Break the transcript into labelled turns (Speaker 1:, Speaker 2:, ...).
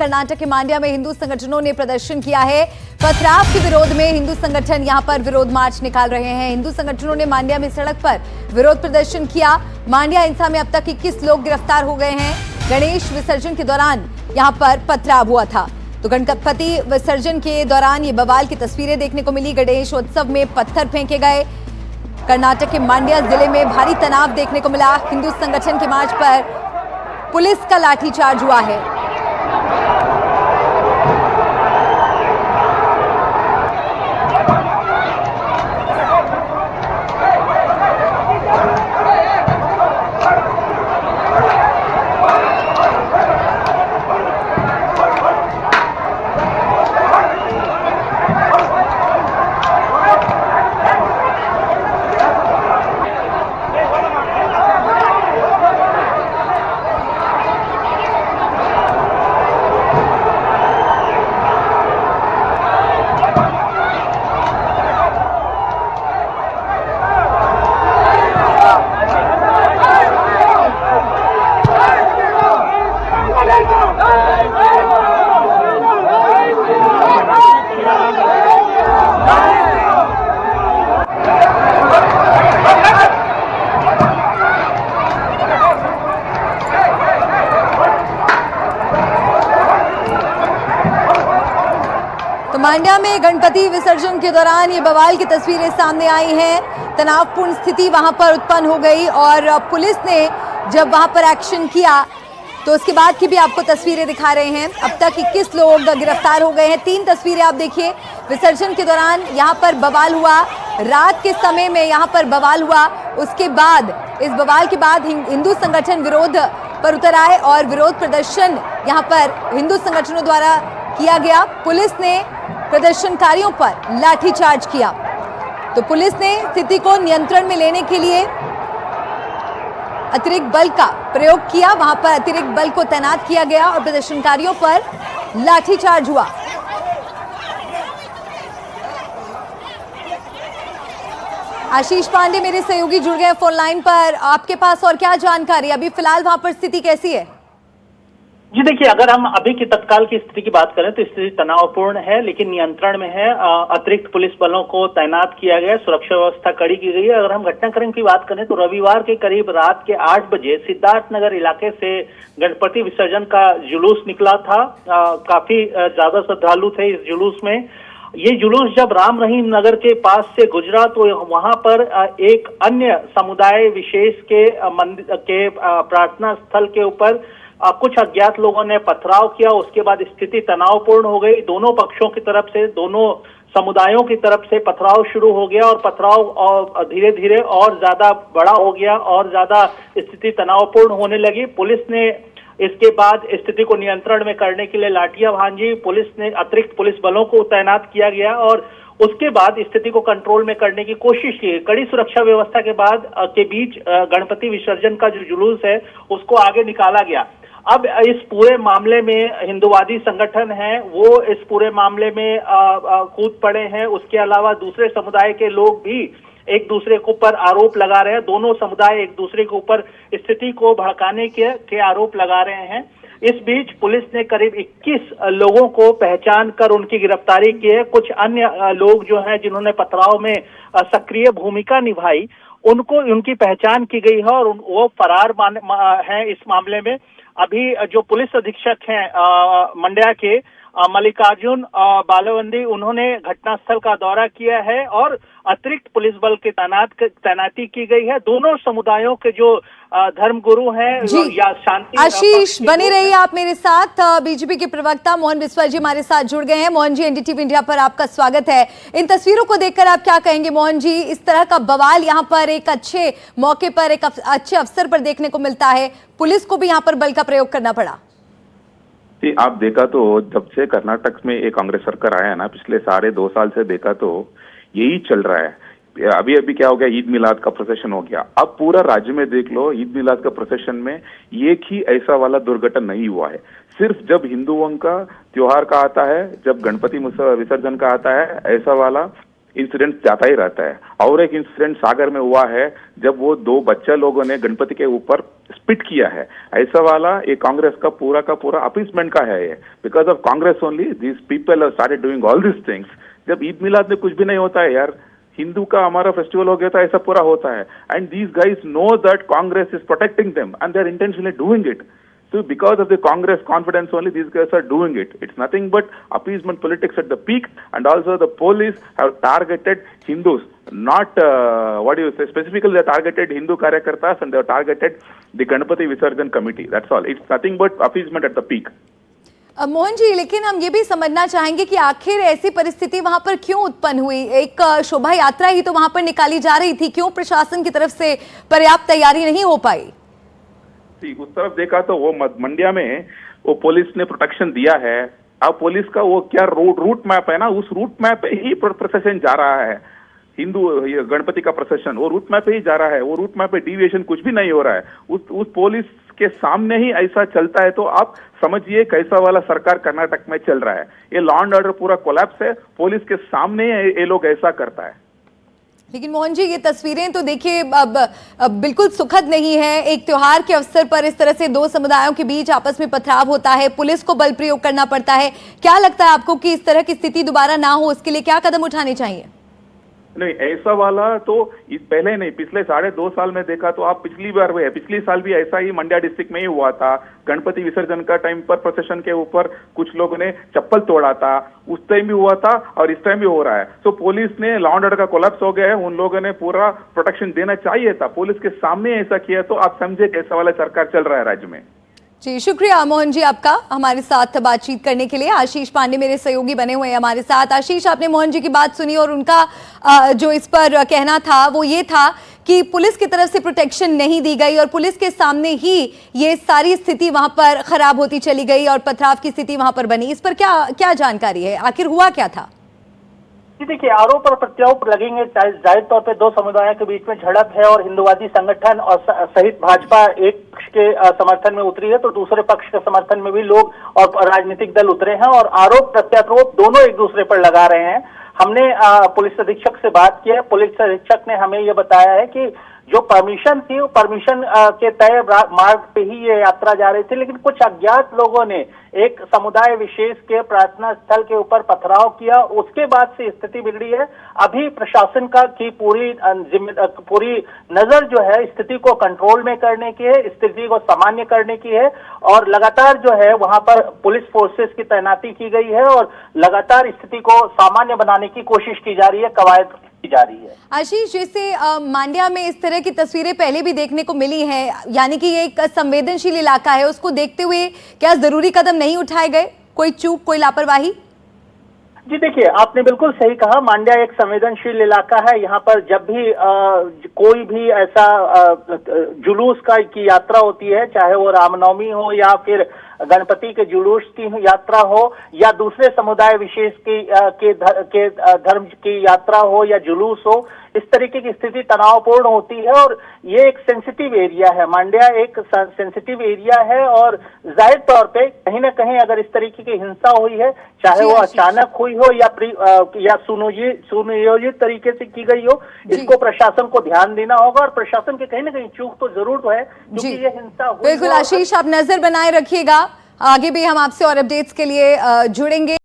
Speaker 1: कर्नाटक के मांड्या में हिंदू संगठनों ने प्रदर्शन किया है। पथराव के विरोध में हिंदू संगठन यहां पर विरोध मार्च निकाल रहे हैं। हिंदू संगठनों ने मांड्या में सड़क पर विरोध प्रदर्शन किया। मांड्या हिंसा में अब तक 21 लोग गिरफ्तार हो गए हैं। गणेश विसर्जन के दौरान यहां पर पथराव हुआ था। तो गणपति विसर्जन के दौरान ये बवाल की तस्वीरें देखने को मिली। गणेश उत्सव में पत्थर फेंके गए। कर्नाटक के मांड्या जिले में भारी तनाव देखने को मिला। हिंदू संगठन के मार्च पर पुलिस का लाठीचार्ज हुआ है। मांड्या में गणपति विसर्जन के दौरान ये बवाल की तस्वीरें सामने आई हैं। तनावपूर्ण स्थिति वहां पर उत्पन्न हो गई और पुलिस ने जब वहां पर एक्शन किया तो उसके बाद की भी आपको तस्वीरें दिखा रहे हैं। अब तक 21 लोग गिरफ्तार हो गए हैं। 3 तस्वीरें आप देखिए। विसर्जन के दौरान यहाँ पर बवाल हुआ, रात के समय में यहाँ पर बवाल हुआ। उसके बाद इस बवाल के बाद हिंदू संगठन विरोध पर उतर आए और विरोध प्रदर्शन यहाँ पर हिंदू संगठनों द्वारा किया गया। पुलिस ने प्रदर्शनकारियों पर लाठीचार्ज किया। तो पुलिस ने स्थिति को नियंत्रण में लेने के लिए अतिरिक्त बल का प्रयोग किया। वहां पर अतिरिक्त बल को तैनात किया गया और प्रदर्शनकारियों पर लाठीचार्ज हुआ। आशीष पांडे मेरे सहयोगी जुड़ गए फोन लाइन पर। आपके पास और क्या जानकारी? अभी फिलहाल वहां पर स्थिति कैसी है?
Speaker 2: जी देखिए, अगर हम अभी की तत्काल की स्थिति की बात करें तो स्थिति तनावपूर्ण है, लेकिन नियंत्रण में है। अतिरिक्त पुलिस बलों को तैनात किया गया, सुरक्षा व्यवस्था कड़ी की गई है। अगर हम घटनाक्रम की बात करें तो रविवार के करीब रात के 8 बजे सिद्धार्थनगर इलाके से गणपति विसर्जन का जुलूस निकला था। काफी ज्यादा श्रद्धालु थे इस जुलूस में। ये जुलूस जब राम रहीम नगर के पास से गुजरा तो वहां पर एक अन्य समुदाय विशेष के मंदिर के प्रार्थना स्थल के ऊपर कुछ अज्ञात लोगों ने पथराव किया। उसके बाद स्थिति तनावपूर्ण हो गई। दोनों पक्षों की तरफ से, दोनों समुदायों की तरफ से पथराव शुरू हो गया और पथराव और धीरे धीरे और ज्यादा बड़ा हो गया और ज्यादा स्थिति तनावपूर्ण होने लगी। पुलिस ने इसके बाद स्थिति को नियंत्रण में करने के लिए लाठियां भांजी। पुलिस ने अतिरिक्त पुलिस बलों को तैनात किया गया और उसके बाद स्थिति को कंट्रोल में करने की कोशिश की। कड़ी सुरक्षा व्यवस्था के बाद के बीच गणपति विसर्जन का जो जुलूस है उसको आगे निकाला गया। अब इस पूरे मामले में हिंदूवादी संगठन हैं, वो इस पूरे मामले में कूद पड़े हैं। उसके अलावा दूसरे समुदाय के लोग भी एक दूसरे के ऊपर आरोप लगा रहे हैं। दोनों समुदाय एक दूसरे के ऊपर स्थिति को भड़काने के आरोप लगा रहे हैं। इस बीच पुलिस ने करीब 21 लोगों को पहचान कर उनकी गिरफ्तारी की है। कुछ अन्य लोग जो हैं जिन्होंने पथराव में सक्रिय भूमिका निभाई, उनकी पहचान की गई है और वो फरार हैं इस मामले में। अभी जो पुलिस अधीक्षक हैं मंड्या के मल्लिकार्जुन बालवंदी, उन्होंने घटनास्थल का दौरा किया है और अतिरिक्त पुलिस बल की तैनाती की गई है। दोनों समुदायों के जो धर्मगुरु हैं या शांति।
Speaker 1: आशीष बने रहिए आप मेरे साथ। बीजेपी के प्रवक्ता मोहन बिस्वा जी हमारे साथ जुड़ गए हैं। मोहन जी, एनडीटीवी इंडिया पर आपका स्वागत है। इन तस्वीरों को देखकर आप क्या कहेंगे मोहन जी? इस तरह का बवाल यहाँ पर एक अच्छे मौके पर, एक अच्छे अवसर पर देखने को मिलता है। पुलिस को भी यहाँ पर बल का प्रयोग करना पड़ा।
Speaker 3: जी, आप देखा तो जब से कर्नाटक में एक कांग्रेस सरकार आया ना, पिछले साढ़े 2 साल से देखा तो यही चल रहा है। अभी अभी क्या हो गया, ईद मिलाद का प्रोसेशन हो गया। अब पूरा राज्य में देख लो, ईद मिलाद का प्रोसेशन में एक ही ऐसा वाला दुर्घटना नहीं हुआ है। सिर्फ जब हिंदुओं का त्योहार का आता है, जब गणपति विसर्जन का आता है, ऐसा वाला इंसिडेंट जाता ही रहता है। और एक इंसिडेंट सागर में हुआ है जब वो 2 बच्चे लोगों ने गणपति के ऊपर स्पिट किया है। ऐसा वाला ये कांग्रेस का पूरा अपीसमेंट का है ये। Because of Congress only these people have started doing all this things. जब ईद मिलाद में कुछ भी नहीं होता है यार, हिंदू का हमारा फेस्टिवल हो गया था, ऐसा पूरा होता है। And these guys know that Congress is protecting them and they are intentionally doing it. So because of the Congress confidence only, these guys are doing it. It's nothing but appeasement politics at the peak, and also the police have targeted Hindus, not specifically they targeted Hindu karyakartas and they have targeted the Ganpati Visarjan committee. That's all. It's nothing but appeasement at the peak.
Speaker 1: Mohan ji, लेकिन हम ये भी समझना चाहेंगे कि आखिर ऐसी परिस्थिति वहां पर क्यों उत्पन्न हुई? एक शोभा यात्रा ही तो वहां पर निकाली जा रही थी, क्यों प्रशासन की तरफ से पर्याप्त तैयारी नहीं हो पाई?
Speaker 3: उस तरफ देखा तो वो मंड्या में वो पुलिस ने प्रोटेक्शन दिया है। अब पुलिस का वो क्या रूट मैप है ना, उस रूट मैप पे ही प्रोसेशन जा रहा है। हिंदू गणपति का प्रोसेशन वो रूट मैप पे ही जा रहा है। वो रूट मैप पे डिविएशन कुछ भी नहीं हो रहा है। उस पुलिस के सामने ही ऐसा चलता है तो आप समझिए कैसा वाला सरकार कर्नाटक में चल रहा है। ये लॉ एंड ऑर्डर पूरा कोलैप्स है, पुलिस के सामने ये लोग ऐसा करता है।
Speaker 1: लेकिन मोहन जी, ये तस्वीरें तो देखिए अब बिल्कुल सुखद नहीं है। एक त्योहार के अवसर पर इस तरह से 2 समुदायों के बीच आपस में पथराव होता है, पुलिस को बल प्रयोग करना पड़ता है। क्या लगता है आपको कि इस तरह की स्थिति दोबारा ना हो, उसके लिए क्या कदम उठाने चाहिए?
Speaker 3: नहीं, ऐसा वाला तो पहले नहीं, पिछले 2.5 साल में देखा तो आप पिछली साल भी ऐसा ही मंड्या डिस्ट्रिक्ट में ही हुआ था। गणपति विसर्जन का टाइम पर प्रोसेशन के ऊपर कुछ लोगों ने चप्पल तोड़ा था, उस टाइम भी हुआ था और इस टाइम भी हो रहा है। तो पुलिस ने लॉ एंड ऑर्डर का कोलैप्स हो गया है, उन लोगों ने पूरा प्रोटेक्शन देना चाहिए था। पुलिस के सामने ऐसा किया तो आप समझे कैसा वाला सरकार चल रहा है राज्य में।
Speaker 1: जी, शुक्रिया मोहन जी आपका हमारे साथ बातचीत करने के लिए। आशीष पांडे मेरे सहयोगी बने हुए हैं हमारे साथ। आशीष, आपने मोहन जी की बात सुनी और उनका जो इस पर कहना था वो ये था कि पुलिस की तरफ से प्रोटेक्शन नहीं दी गई और पुलिस के सामने ही ये सारी स्थिति वहां पर खराब होती चली गई और पथराव की स्थिति वहां पर बनी। इस पर क्या जानकारी है, आखिर हुआ क्या था?
Speaker 2: जी देखिए, आरोप और प्रत्यारोप लगेंगे। जाहिर तौर पे 2 समुदायों के बीच में झड़प है और हिंदुवादी संगठन और सहित भाजपा एक पक्ष के समर्थन में उतरी है तो दूसरे पक्ष के समर्थन में भी लोग और राजनीतिक दल उतरे हैं और आरोप प्रत्यारोप दोनों एक दूसरे पर लगा रहे हैं। हमने पुलिस अधीक्षक से बात की है। पुलिस अधीक्षक ने हमें ये बताया है कि जो परमिशन थी वो परमिशन के तय मार्ग पे ही ये यात्रा जा रही थी, लेकिन कुछ अज्ञात लोगों ने एक समुदाय विशेष के प्रार्थना स्थल के ऊपर पथराव किया। उसके बाद से स्थिति बिगड़ी है। अभी प्रशासन की पूरी नजर जो है स्थिति को कंट्रोल में करने की है, स्थिति को सामान्य करने की है और लगातार जो है वहां पर पुलिस फोर्सेस की तैनाती की गई है और लगातार स्थिति को सामान्य बनाने की कोशिश की जा रही है, कवायद की जा रही है।
Speaker 1: आशीष, जैसे मांड्या में इस तरह की तस्वीरें पहले भी देखने को मिली हैं, यानी कि ये एक संवेदनशील इलाका है, उसको देखते हुए क्या जरूरी कदम नहीं उठाए गए? कोई चूक, कोई लापरवाही?
Speaker 2: जी देखिए, आपने बिल्कुल सही कहा। मांड्या एक संवेदनशील इलाका है। यहाँ पर जब भी कोई भी ऐसा जुलूस की यात्रा होती है, चाहे वो रामनवमी हो या फिर गणपति के जुलूस की यात्रा हो या दूसरे समुदाय विशेष के धर्म की यात्रा हो या जुलूस हो, इस तरीके की स्थिति तनावपूर्ण होती है और ये एक सेंसिटिव एरिया है। मांड्या एक सेंसिटिव एरिया है और जाहिर तौर पे कहीं ना कहीं अगर इस तरीके की हिंसा हुई है, चाहे वो अचानक हुई हो या सुनियोजित तरीके से की गई हो, इसको प्रशासन को ध्यान देना होगा और प्रशासन के कहीं ना कहीं चूक तो जरूर है क्योंकि ये हिंसा हुई।
Speaker 1: बिल्कुल आशीष, आप नजर बनाए रखिएगा, आगे भी हम आपसे और अपडेट्स के लिए जुड़ेंगे।